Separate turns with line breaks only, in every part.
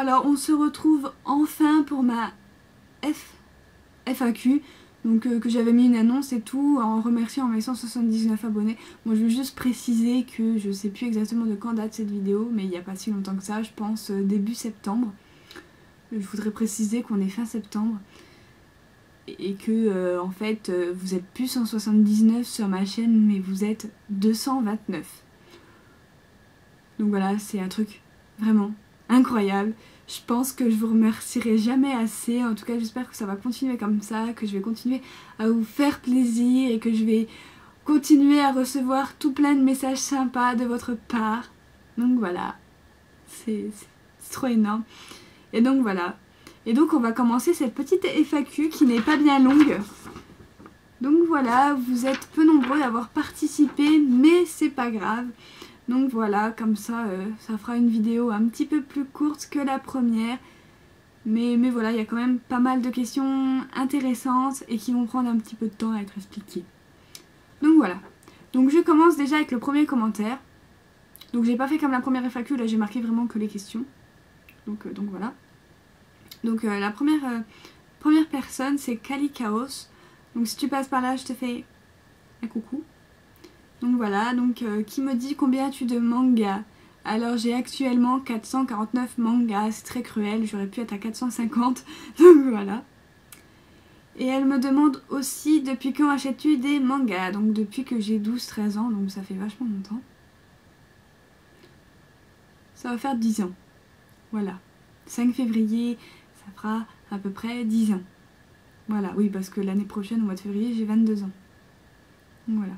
Alors on se retrouve enfin pour ma FAQ, donc que j'avais mis une annonce et tout, en remerciant mes 179 abonnés. Bon, je veux juste préciser que je sais plus exactement de quand date cette vidéo, mais il n'y a pas si longtemps que ça, je pense début septembre. Je voudrais préciser qu'on est fin septembre. Et que en fait vous êtes plus 179 sur ma chaîne, mais vous êtes 229. Donc voilà, c'est un truc vraiment incroyable. Je pense que je vous remercierai jamais assez. En tout cas, j'espère que ça va continuer comme ça, que je vais continuer à vous faire plaisir et que je vais continuer à recevoir tout plein de messages sympas de votre part. Donc voilà, c'est trop énorme. Et donc voilà. Et donc on va commencer cette petite FAQ qui n'est pas bien longue. Donc voilà, vous êtes peu nombreux à avoir participé, mais c'est pas grave. Donc voilà, comme ça, ça fera une vidéo un petit peu plus courte que la première. Mais voilà, il y a quand même pas mal de questions intéressantes et qui vont prendre un petit peu de temps à être expliquées. Donc voilà. Donc je commence déjà avec le premier commentaire. Donc j'ai pas fait comme la première FAQ, là j'ai marqué vraiment que les questions. Donc voilà. Donc la première personne, c'est Kali Chaos. Donc si tu passes par là, je te fais un coucou. Donc voilà, donc qui me dit combien as-tu de mangas? Alors j'ai actuellement 449 mangas, c'est très cruel, j'aurais pu être à 450, donc voilà. Et elle me demande aussi depuis quand achètes-tu des mangas? Donc depuis que j'ai 12-13 ans, donc ça fait vachement longtemps. Ça va faire 10 ans, voilà. 5 février, ça fera à peu près 10 ans. Voilà, oui, parce que l'année prochaine, au mois de février, j'ai 22 ans. Donc voilà.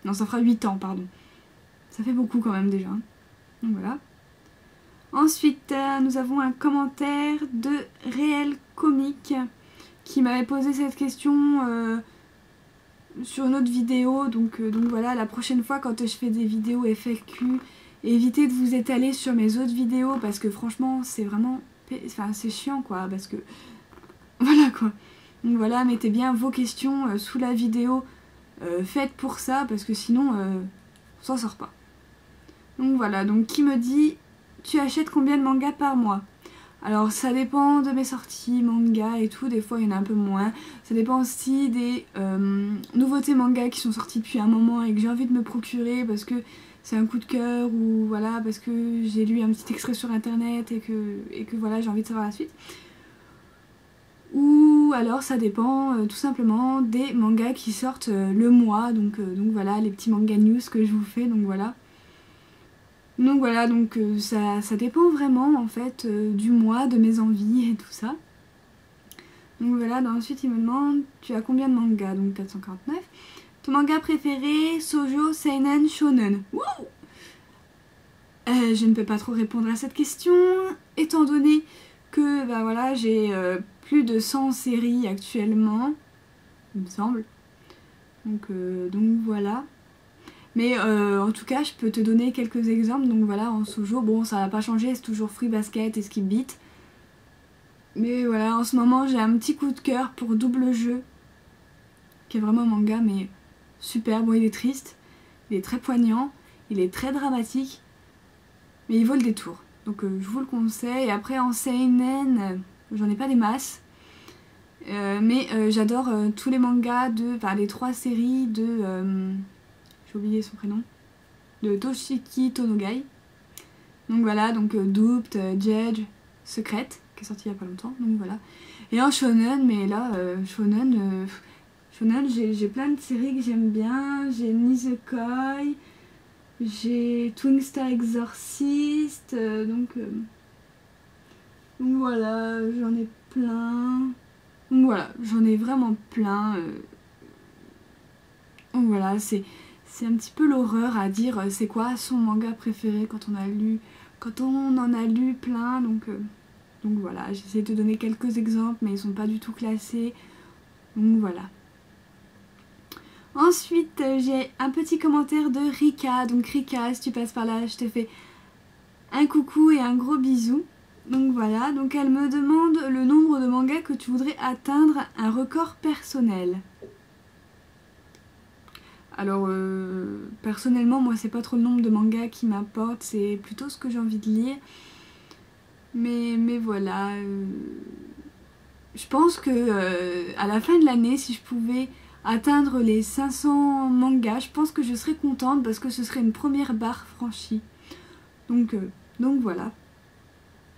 Non, ça fera 8 ans, pardon. Ça fait beaucoup quand même déjà. Donc voilà. Ensuite, nous avons un commentaire de Réel Comique qui m'avait posé cette question sur une autre vidéo. Donc voilà, la prochaine fois quand je fais des vidéos FAQ, évitez de vous étaler sur mes autres vidéos parce que franchement, c'est vraiment... Enfin, c'est chiant quoi, parce que... Voilà quoi. Donc voilà, mettez bien vos questions sous la vidéo faite pour ça parce que sinon, on s'en sort pas. Donc voilà, donc qui me dit tu achètes combien de mangas par mois? Alors ça dépend de mes sorties manga et tout, des fois il y en a un peu moins. Ça dépend aussi des nouveautés manga qui sont sorties depuis un moment et que j'ai envie de me procurer parce que c'est un coup de cœur ou voilà, parce que j'ai lu un petit extrait sur internet et que voilà, j'ai envie de savoir la suite. Ou alors ça dépend tout simplement des mangas qui sortent le mois, donc voilà, les petits manga news que je vous fais, donc voilà. Donc voilà, donc ça dépend vraiment en fait du mois, de mes envies et tout ça. Donc voilà, donc ensuite il me demande tu as combien de mangas? Donc 449. Ton manga préféré, Shoujo, Seinen, Shonen? Wouh, je ne peux pas trop répondre à cette question étant donné que bah voilà, j'ai plus de 100 séries actuellement, il me semble. Donc voilà. Mais en tout cas, je peux te donner quelques exemples. Donc voilà, en shoujo, bon, ça va pas changer, c'est toujours Fruits Basket et Skip Beat. Mais voilà, en ce moment, j'ai un petit coup de cœur pour Double Jeu, qui est vraiment un manga, mais super. Bon, il est triste, il est très poignant, il est très dramatique, mais il vaut le détour. Donc je vous le conseille. Après, en seinen, j'en ai pas des masses. Mais j'adore tous les mangas enfin les 3 séries de... j'ai oublié son prénom. De Toshiki Tonogai. Donc voilà, donc Duped, Judge, Secrète, qui est sorti il y a pas longtemps, donc voilà. Et en shonen, mais là, shonen, j'ai plein de séries que j'aime bien. J'ai Nisekoi, j'ai Twin Star Exorcist, donc voilà, j'en ai plein. Donc voilà, j'en ai vraiment plein. Donc voilà, c'est un petit peu l'horreur à dire c'est quoi son manga préféré quand on en a lu plein. Donc voilà, j'essaie de te donner quelques exemples mais ils sont pas du tout classés. Donc voilà. Ensuite j'ai un petit commentaire de Rika. Donc Rika, si tu passes par là, je te fais un coucou et un gros bisou. Donc voilà, donc elle me demande le nombre de mangas que tu voudrais atteindre, un record personnel. Alors personnellement moi c'est pas trop le nombre de mangas qui m'importe, c'est plutôt ce que j'ai envie de lire. Mais voilà, je pense que à la fin de l'année, si je pouvais atteindre les 500 mangas, je pense que je serais contente parce que ce serait une première barre franchie. Donc voilà.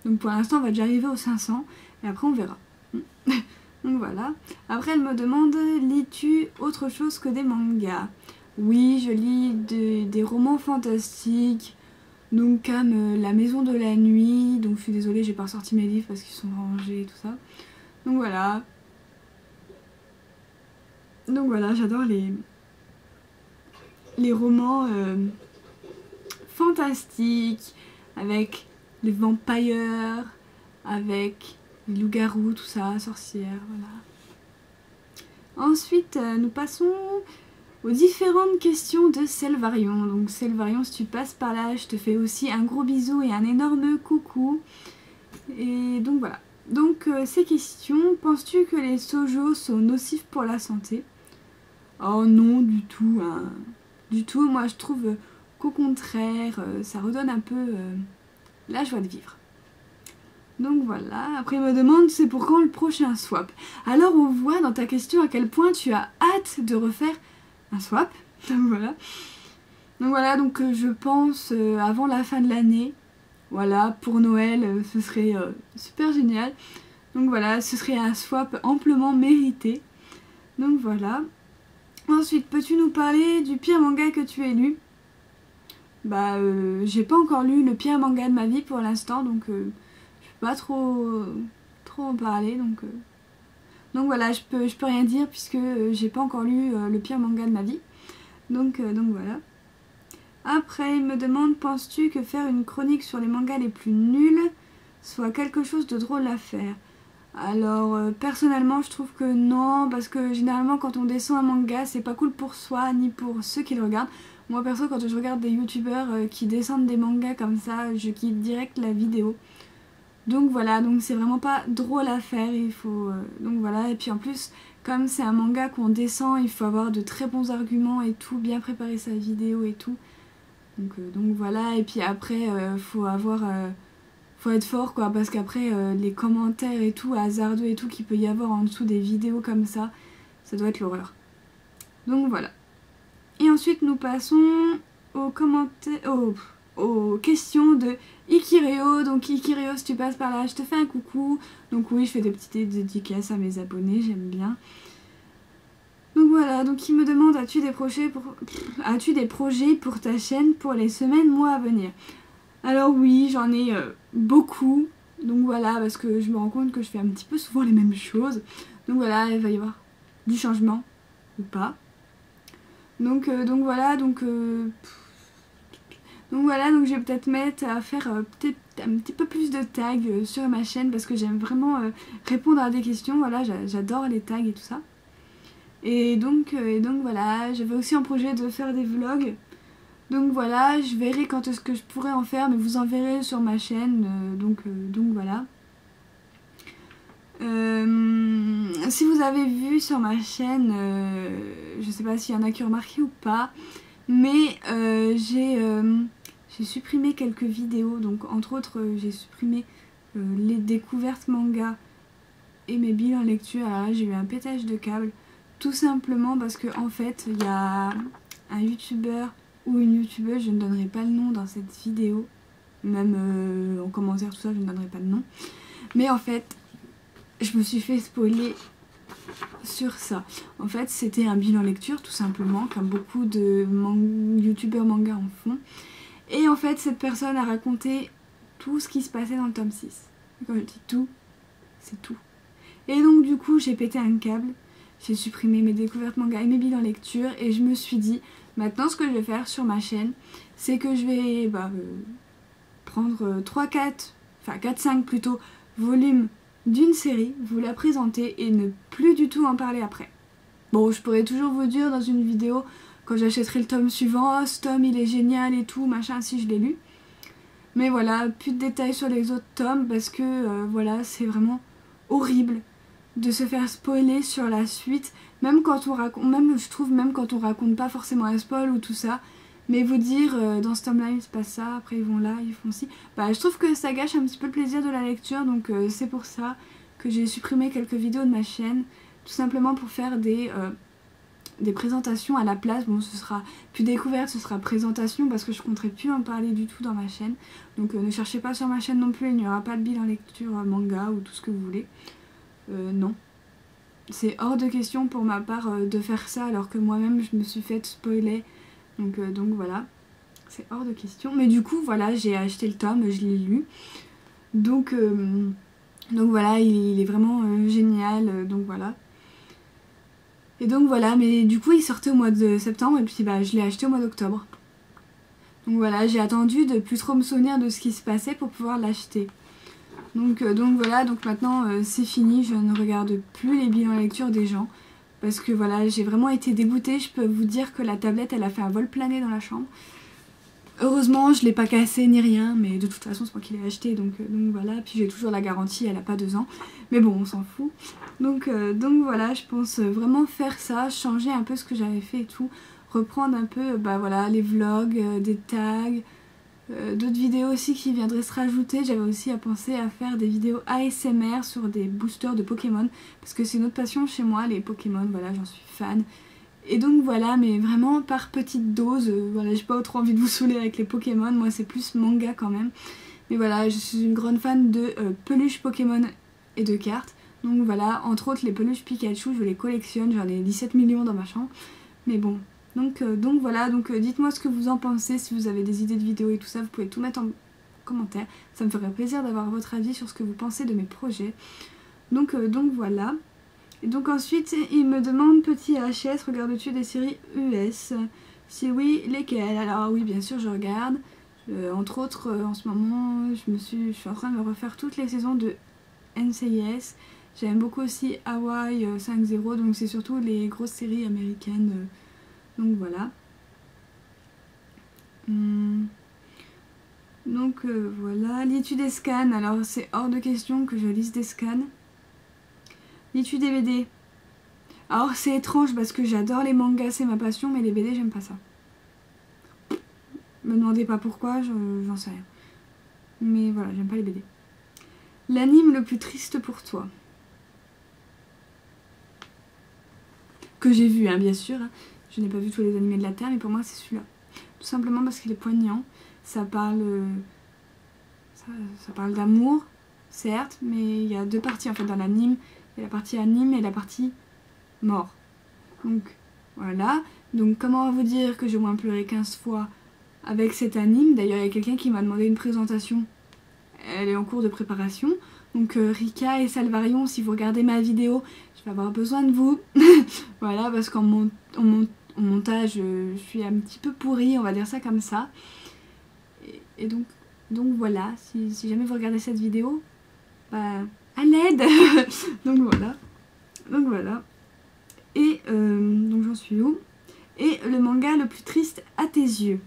Donc pour l'instant, on va déjà arriver aux 500 et après on verra. Donc voilà. Après, elle me demande, lis-tu autre chose que des mangas? Oui, je lis des romans fantastiques, donc comme La Maison de la Nuit. Donc je suis désolée, j'ai pas ressorti mes livres parce qu'ils sont rangés et tout ça. Donc voilà. Donc voilà, j'adore les romans fantastiques, avec les vampires, avec les loups-garous, tout ça, sorcières, voilà. Ensuite, nous passons aux différentes questions de Selvarion. Donc Selvarion, si tu passes par là, je te fais aussi un gros bisou et un énorme coucou. Et donc voilà. Donc ces questions, penses-tu que les shoujo sont nocifs pour la santé? Oh non, du tout, hein. Du tout, moi je trouve qu'au contraire, ça redonne un peu la joie de vivre. Donc voilà, après il me demande c'est pour quand le prochain swap. Alors on voit dans ta question à quel point tu as hâte de refaire un swap. Donc voilà, donc je pense avant la fin de l'année. Voilà, pour Noël, ce serait super génial. Donc voilà, ce serait un swap amplement mérité. Donc voilà. Ensuite, peux-tu nous parler du pire manga que tu aies lu? Bah, j'ai pas encore lu le pire manga de ma vie pour l'instant, donc je peux pas trop en parler. Donc voilà, je peux rien dire puisque j'ai pas encore lu le pire manga de ma vie. Donc voilà. Après, il me demande, penses-tu que faire une chronique sur les mangas les plus nuls soit quelque chose de drôle à faire? Alors, personnellement, je trouve que non, parce que généralement, quand on descend un manga, c'est pas cool pour soi, ni pour ceux qui le regardent. Moi, perso, quand je regarde des youtubeurs qui descendent des mangas comme ça, je quitte direct la vidéo. Donc voilà, donc c'est vraiment pas drôle à faire, il faut... donc voilà, et puis en plus, comme c'est un manga qu'on descend, il faut avoir de très bons arguments et tout, bien préparer sa vidéo et tout. Donc voilà, et puis après faut être fort quoi, parce qu'après les commentaires et tout hasardeux et tout qu'il peut y avoir en dessous des vidéos comme ça doit être l'horreur. Donc voilà. Et ensuite nous passons aux commentaires, aux questions de Ikireo. Donc Ikireo, si tu passes par là, je te fais un coucou. Donc oui, je fais des petites dédicaces à mes abonnés, j'aime bien. Donc voilà, donc il me demande, as-tu des projets pour ta chaîne pour les semaines, mois à venir? Alors oui, j'en ai beaucoup. Donc voilà, parce que je me rends compte que je fais un petit peu souvent les mêmes choses. Donc voilà, il va y avoir du changement ou pas. Donc voilà, donc je vais peut-être mettre à faire peut-être un petit peu plus de tags sur ma chaîne parce que j'aime vraiment répondre à des questions. Voilà, j'adore les tags et tout ça. Et donc voilà, j'avais aussi un projet de faire des vlogs. Donc voilà, je verrai quand est-ce que je pourrais en faire, mais vous en verrez sur ma chaîne. Donc voilà. Si vous avez vu sur ma chaîne, je sais pas s'il y en a qui ont remarqué ou pas, mais j'ai supprimé quelques vidéos. Donc entre autres, j'ai supprimé les découvertes manga et mes bilans lecture. Alors là, j'ai eu un pétage de câble. Tout simplement parce que en fait, il y a un youtubeur ou une youtubeuse, je ne donnerai pas le nom dans cette vidéo, même en commentaire tout ça, je ne donnerai pas de nom. Mais en fait, je me suis fait spoiler sur ça. En fait, c'était un bilan lecture tout simplement, comme beaucoup de youtubeurs manga en font. Et en fait, cette personne a raconté tout ce qui se passait dans le tome 6. Et quand je dis tout, c'est tout. Et donc du coup, j'ai pété un câble. J'ai supprimé mes découvertes manga et mes bilans lecture et je me suis dit, maintenant ce que je vais faire sur ma chaîne, c'est que je vais prendre 4-5 plutôt volumes d'une série, vous la présenter et ne plus du tout en parler après. Bon, je pourrais toujours vous dire dans une vidéo, quand j'achèterai le tome suivant, oh ce tome il est génial et tout, machin, si je l'ai lu. Mais voilà, plus de détails sur les autres tomes parce que voilà, c'est vraiment horrible de se faire spoiler sur la suite, même quand on raconte, même je trouve même quand on raconte pas forcément un spoil ou tout ça, Mais vous dire dans ce tome-là il se passe ça, après ils vont là, ils font ci. Bah je trouve que ça gâche un petit peu le plaisir de la lecture, donc c'est pour ça que j'ai supprimé quelques vidéos de ma chaîne. Tout simplement pour faire des présentations à la place. Bon, ce sera plus découverte, ce sera présentation parce que je compterai plus en parler du tout dans ma chaîne. Donc ne cherchez pas sur ma chaîne non plus, il n'y aura pas de bilan lecture manga ou tout ce que vous voulez. Non. C'est hors de question pour ma part de faire ça alors que moi-même je me suis fait spoiler. Donc voilà, c'est hors de question. Mais du coup voilà, j'ai acheté le tome, je l'ai lu. Donc voilà, il est vraiment génial, donc voilà. Et donc voilà, mais du coup il sortait au mois de septembre et puis bah je l'ai acheté au mois d'octobre. Donc voilà, j'ai attendu de plus trop me souvenir de ce qui se passait pour pouvoir l'acheter. Donc voilà, donc maintenant c'est fini, je ne regarde plus les bilans lecture des gens. Parce que voilà, j'ai vraiment été dégoûtée, je peux vous dire que la tablette elle a fait un vol plané dans la chambre. Heureusement je l'ai pas cassée ni rien, mais de toute façon c'est moi qui l'ai acheté, donc voilà. Puis j'ai toujours la garantie, elle a pas 2 ans. Mais bon, on s'en fout. Donc voilà, je pense vraiment faire ça, changer un peu ce que j'avais fait et tout. Reprendre un peu bah voilà, les vlogs, des tags, d'autres vidéos aussi qui viendraient se rajouter. J'avais aussi à penser à faire des vidéos ASMR sur des boosters de Pokémon. Parce que c'est une autre passion chez moi, les Pokémon, voilà, j'en suis fan. Et donc voilà, mais vraiment par petite dose, voilà, j'ai pas trop envie de vous saouler avec les Pokémon, moi c'est plus manga quand même. Mais voilà, je suis une grande fan de peluches Pokémon et de cartes. Donc voilà, entre autres les peluches Pikachu, je les collectionne, j'en ai 17 millions dans ma chambre. Mais bon, donc voilà, dites-moi ce que vous en pensez, si vous avez des idées de vidéos et tout ça, vous pouvez tout mettre en commentaire. Ça me ferait plaisir d'avoir votre avis sur ce que vous pensez de mes projets. Donc voilà. Et donc ensuite, il me demande, petit HS, regardes-tu des séries US? Si oui, lesquelles? Alors oui, bien sûr, je regarde. Entre autres, en ce moment, je suis en train de me refaire toutes les saisons de NCIS. J'aime beaucoup aussi Hawaii 5.0, donc c'est surtout les grosses séries américaines. Donc voilà. Donc voilà. Lis-tu des scans? Alors c'est hors de question que je lise des scans. Lis-tu des BD? Alors c'est étrange parce que j'adore les mangas, c'est ma passion, mais les BD j'aime pas ça. Me demandez pas pourquoi, j'en sais rien. Mais voilà, j'aime pas les BD. L'anime le plus triste pour toi? Que j'ai vu, hein, bien sûr. Je n'ai pas vu tous les animés de la Terre, mais pour moi c'est celui-là. Tout simplement parce qu'il est poignant. Ça parle d'amour, certes, mais il y a 2 parties en fait dans l'anime. Il y a la partie anime et la partie mort. Donc voilà. Donc comment vous dire que j'ai au moins pleuré 15 fois avec cet anime. D'ailleurs il y a quelqu'un qui m'a demandé une présentation. Elle est en cours de préparation. Donc Rika et Salvarion, si vous regardez ma vidéo, je vais avoir besoin de vous. Voilà, parce qu'en montage, je suis un petit peu pourrie, on va dire ça comme ça. Et donc voilà, si jamais vous regardez cette vidéo, bah à l'aide. Donc voilà. Et donc j'en suis où? Et le manga le plus triste à tes yeux?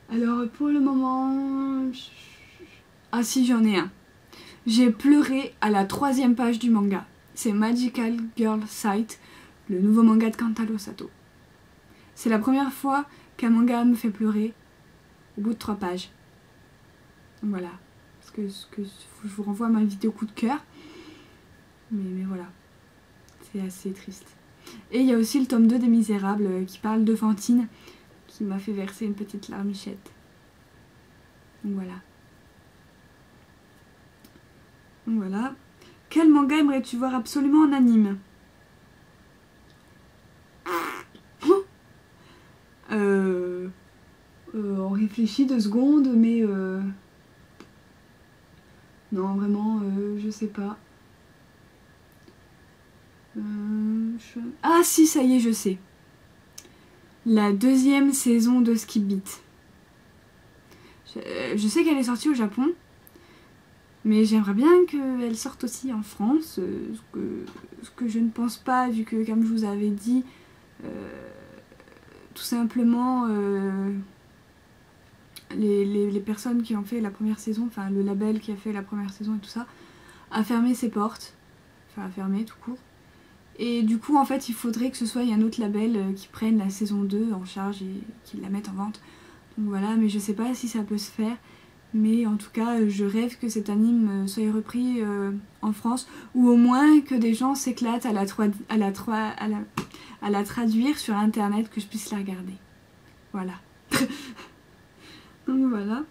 Alors pour le moment... Ah si, j'en ai un. J'ai pleuré à la 3e page du manga. C'est Magical Girl Sight, le nouveau manga de Kantaro Sato. C'est la première fois qu'un manga me fait pleurer au bout de 3 pages. Donc voilà. Parce que je vous renvoie à ma vidéo coup de cœur. Mais voilà. C'est assez triste. Et il y a aussi le tome 2 des Misérables qui parle de Fantine, qui m'a fait verser une petite larmichette. Donc voilà. Quel manga aimerais-tu voir absolument en anime? On réfléchit 2 secondes, mais non, vraiment, je sais pas. Ah si, ça y est, je sais. La 2e saison de Skip Beat. Je sais qu'elle est sortie au Japon, mais j'aimerais bien qu'elle sorte aussi en France, ce que je ne pense pas, vu que, comme je vous avais dit, tout simplement, les personnes qui ont fait la première saison, enfin le label qui a fait la première saison et tout ça, a fermé ses portes, enfin a fermé tout court. Et du coup en fait il faudrait que ce soit un autre label qui prenne la saison 2 en charge et qui la mette en vente. Donc voilà, mais je sais pas si ça peut se faire. Mais en tout cas je rêve que cet anime soit repris en France, ou au moins que des gens s'éclatent à la traduire sur internet, que je puisse la regarder. Voilà. Donc voilà.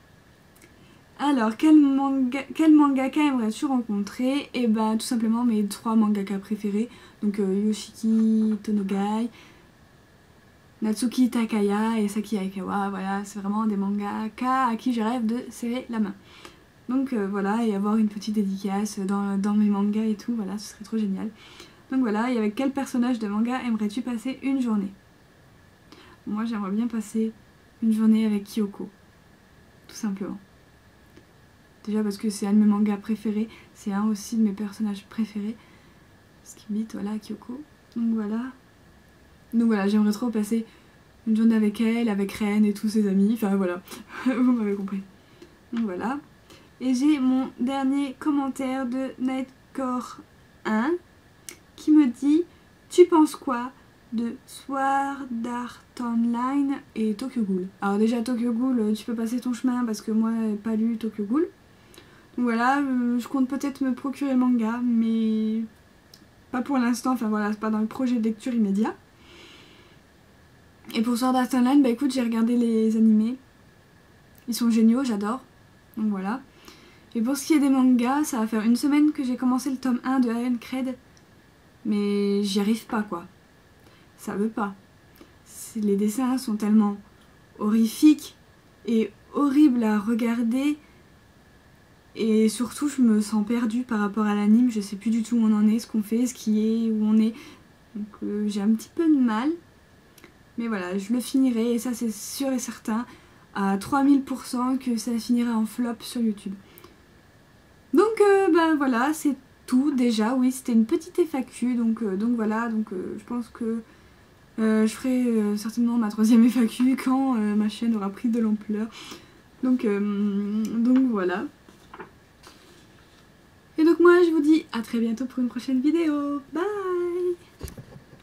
Alors, quel mangaka aimerais-tu rencontrer? Et bah tout simplement mes 3 mangaka préférés. Donc Yoshiki Tonogai, Natsuki Takaya et Saki Aikawa. Voilà, c'est vraiment des mangaka à qui je rêve de serrer la main. Donc voilà, et avoir une petite dédicace dans mes mangas et tout, voilà, ce serait trop génial. Donc voilà, et avec quel personnage de manga aimerais-tu passer une journée? Moi j'aimerais bien passer une journée avec Kyoko, tout simplement. Déjà parce que c'est un de mes mangas préférés, c'est un aussi de mes personnages préférés. Skibit, voilà, Kyoko. Donc voilà, j'aimerais trop passer une journée avec elle, avec Ren et tous ses amis. Enfin voilà, vous m'avez compris. Donc voilà. Et j'ai mon dernier commentaire de Nightcore 1 qui me dit: tu penses quoi de Sword Art Online et Tokyo Ghoul? Alors déjà Tokyo Ghoul, tu peux passer ton chemin parce que moi j'ai pas lu Tokyo Ghoul. Donc voilà, je compte peut-être me procurer le manga, mais pas pour l'instant, enfin voilà, c'est pas dans le projet de lecture immédiat. Et pour Sword Art Online, bah écoute, j'ai regardé les animés. Ils sont géniaux, j'adore. Donc voilà. Et pour ce qui est des mangas, ça va faire une semaine que j'ai commencé le tome 1 de Ironcred. Mais j'y arrive pas quoi. Ça veut pas. Les dessins sont tellement horrifiques et horribles à regarder. Et surtout je me sens perdue par rapport à l'anime, je sais plus du tout où on en est, ce qu'on fait, ce qui est, où on est. Donc j'ai un petit peu de mal. Mais voilà, je le finirai et ça c'est sûr et certain à 3000% que ça finira en flop sur YouTube. Donc bah voilà, c'est tout déjà, oui c'était une petite FAQ, donc voilà, je pense que je ferai certainement ma 3e FAQ quand ma chaîne aura pris de l'ampleur. Donc voilà. Et donc moi je vous dis à très bientôt pour une prochaine vidéo. Bye!